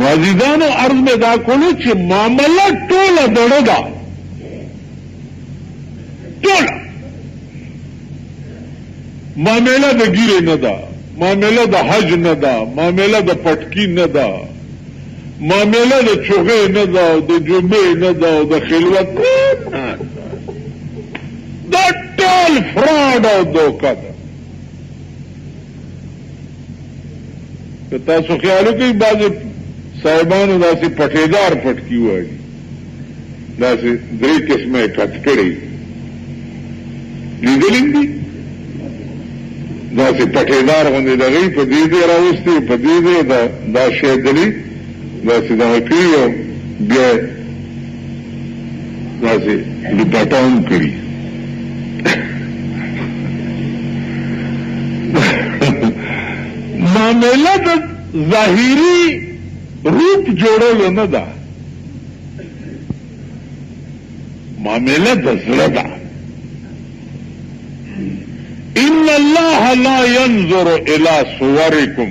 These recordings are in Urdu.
معززانو عرض میں دا کولو چې معامله ټوله دړه ده، ټوله معامله د ګیرې نه ده، معامله د حج نه ده، معامله د پټکی نه ده، معامله د چوغې نه ده او د جمعې نه ده او د خلوت نه، دا ټول فراډ او دوکه ده. که تاسو خیال وکړئ بعضې صاحبانو داسې پټېدار پټکي وایي، داسې 3 قسمه یې کټ کړی لیدلي دي، داسې پټېدار غوندې د هغوی په دې ځای راوستي، په دې ځای دا شی دلي داسې دغه کړي او بیا داسې دوپټه هم کړي. معامله د ظاهري روپ جوړولو نه ده، معامله د زړه ده. ان الله لا ينظر الى صوركم،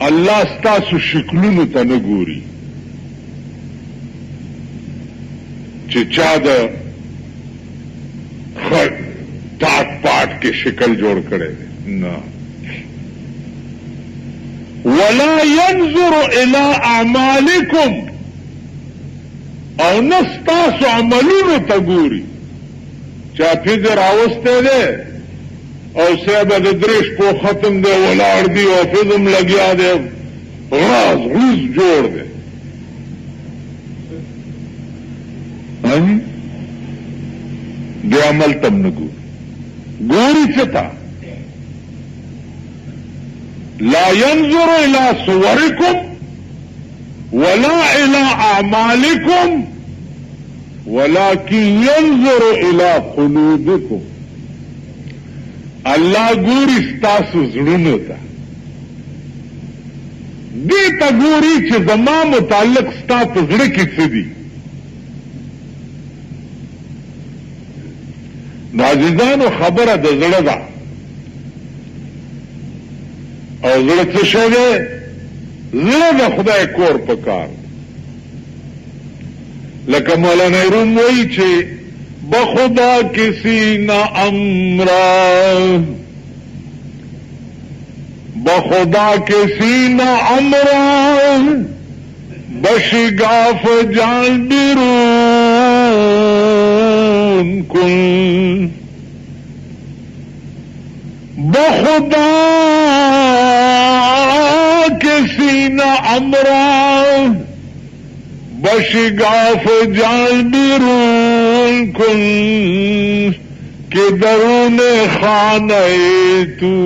الله ستاسو شکلونو ته نه ګوري چې چا د ټاټ پاټ کې شکل جوړ کړی نه. ولا ينظر الى اعمالكم، او نه ستاسو عملونو ته ګوري. چا فزر راوستی دی او صاحب د دریش په ختم دی ولاړ دی او فزم لګیا دی، غراز غوز جوړ دی، دی عمل تم نه ګوري. ګوري څه ته؟ لا ينظر الى صوركم ولا الى اعمالكم ولكن ينظر الى قلوبكم. الله ګوري ستاسو زړونو ته، دې ته ګوري چې زما متعلق ستا په زړه کې څه دي. نو عزیزانو خبره د زړه ده، او زړه څه شی دی؟ زړه د خدای کور په کار. لکه مولانا روم وایي چې بخدا کسی نہ امرا، بخدا کسی نہ امرا بشگاف جان بیرون کن، بخدا کسی نہ امرا بشگاف جان بیرون کن، کہ درون خانہ تو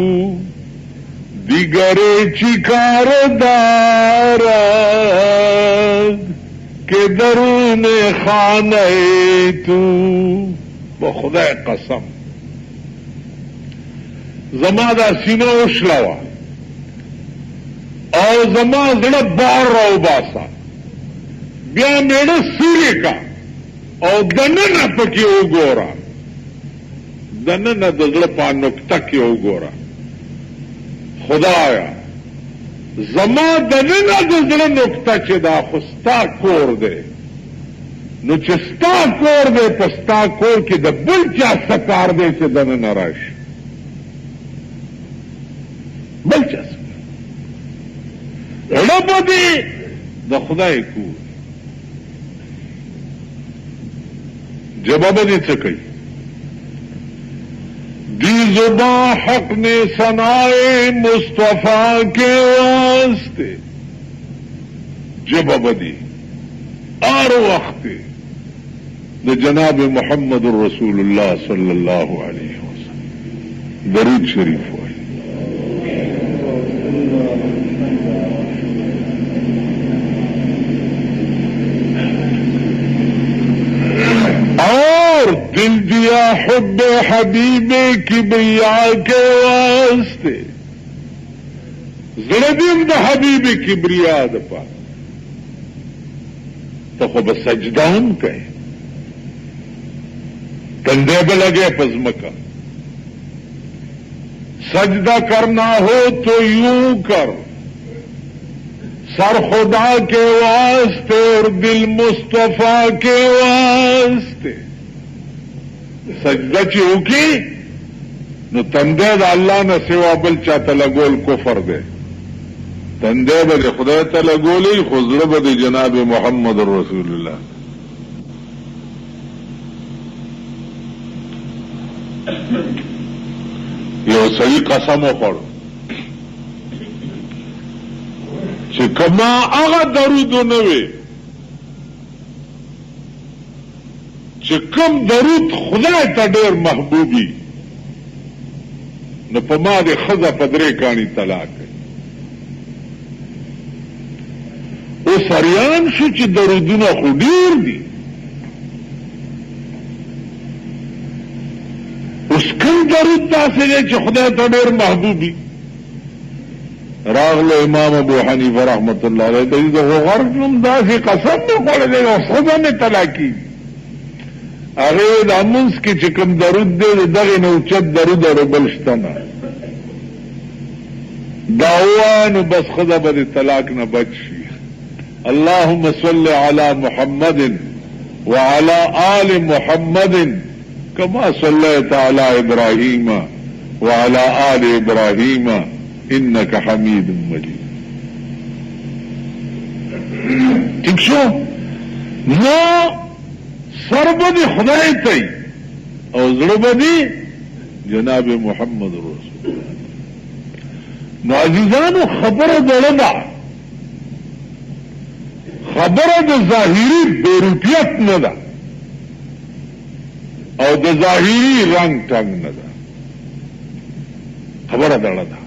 دیگر چکار دارد، کہ درون خانہ تو. بخدا قسم زما دا سینه وشلوه او زما زړه بار راو باسه، بیا میړه سوري کا او دننه پکې وګوره، دننه د زړه په نقطه کې وګوره. خدایا زما دننه د زړه نقطه چې دا خو ستا کور دی، نو چې ستا کور دی په ستا کور کې د بل چا څه کار دی چې دننه راشي؟ بل چا څه رب دی د خدای کور. جواب دې څه کوي؟ دی زباں حق نے ثنائے مصطفیٰ کے واسطے جواب دی اور وقت د جناب محمد رسول اللہ صلی اللہ علیہ وسلم درود شریف ہوئی. دل دیا حب حبیب کبریا کے واسطے، زړه دې د حبیب کبریا د پاره ته خو به سجده هم کوي، کندھے پہ لگے پزمکا. سجدہ کرنا ہو تو یوں کر سر خدا کے واسطے اور دل مصطفیٰ کے واسطے سجدہ چی ہوکی نو تندے دا اللہ نہ سوا بل چاہتا لگول کفر دے تندے بدے خدا تا لگولی خضر بدے جناب محمد رسول اللہ یو صحیح قسم وخوړ چې کما هغه درود نه وي چې کوم درود خدای ته ډېر محبوبي نو په ما دې ښځه په درې کاڼي طلاق اوس حیران شو چې درودونه خو ډېر دي اوس کوم درود داسې دی چې خدای ته ډېر محبوبي راغله امام ابو حنیفه رحمت الله علیه ته د غرق نوم داسې قسم نه خوړلی او ښځه مې طلاقي هغې د لمونځ کې چې کوم درود دی د دغې نه اوچت درود او بل شته نه دا ووایه نو بس ښځه به د طلاق نه بچ شي اللهم صل على محمد وعلى آل محمد كما صليت على إبراهيم وعلى آل إبراهيم إنك حميد مجيد ٹھیک شو نو سر بدی خدای تی او زړه بدی جناب محمد رسول نو عزیزانو خبره دړه ده خبره د ظاهري بیروپیت نه ده او د ظاهري رنگ ټنگ نه ده خبره دړه ده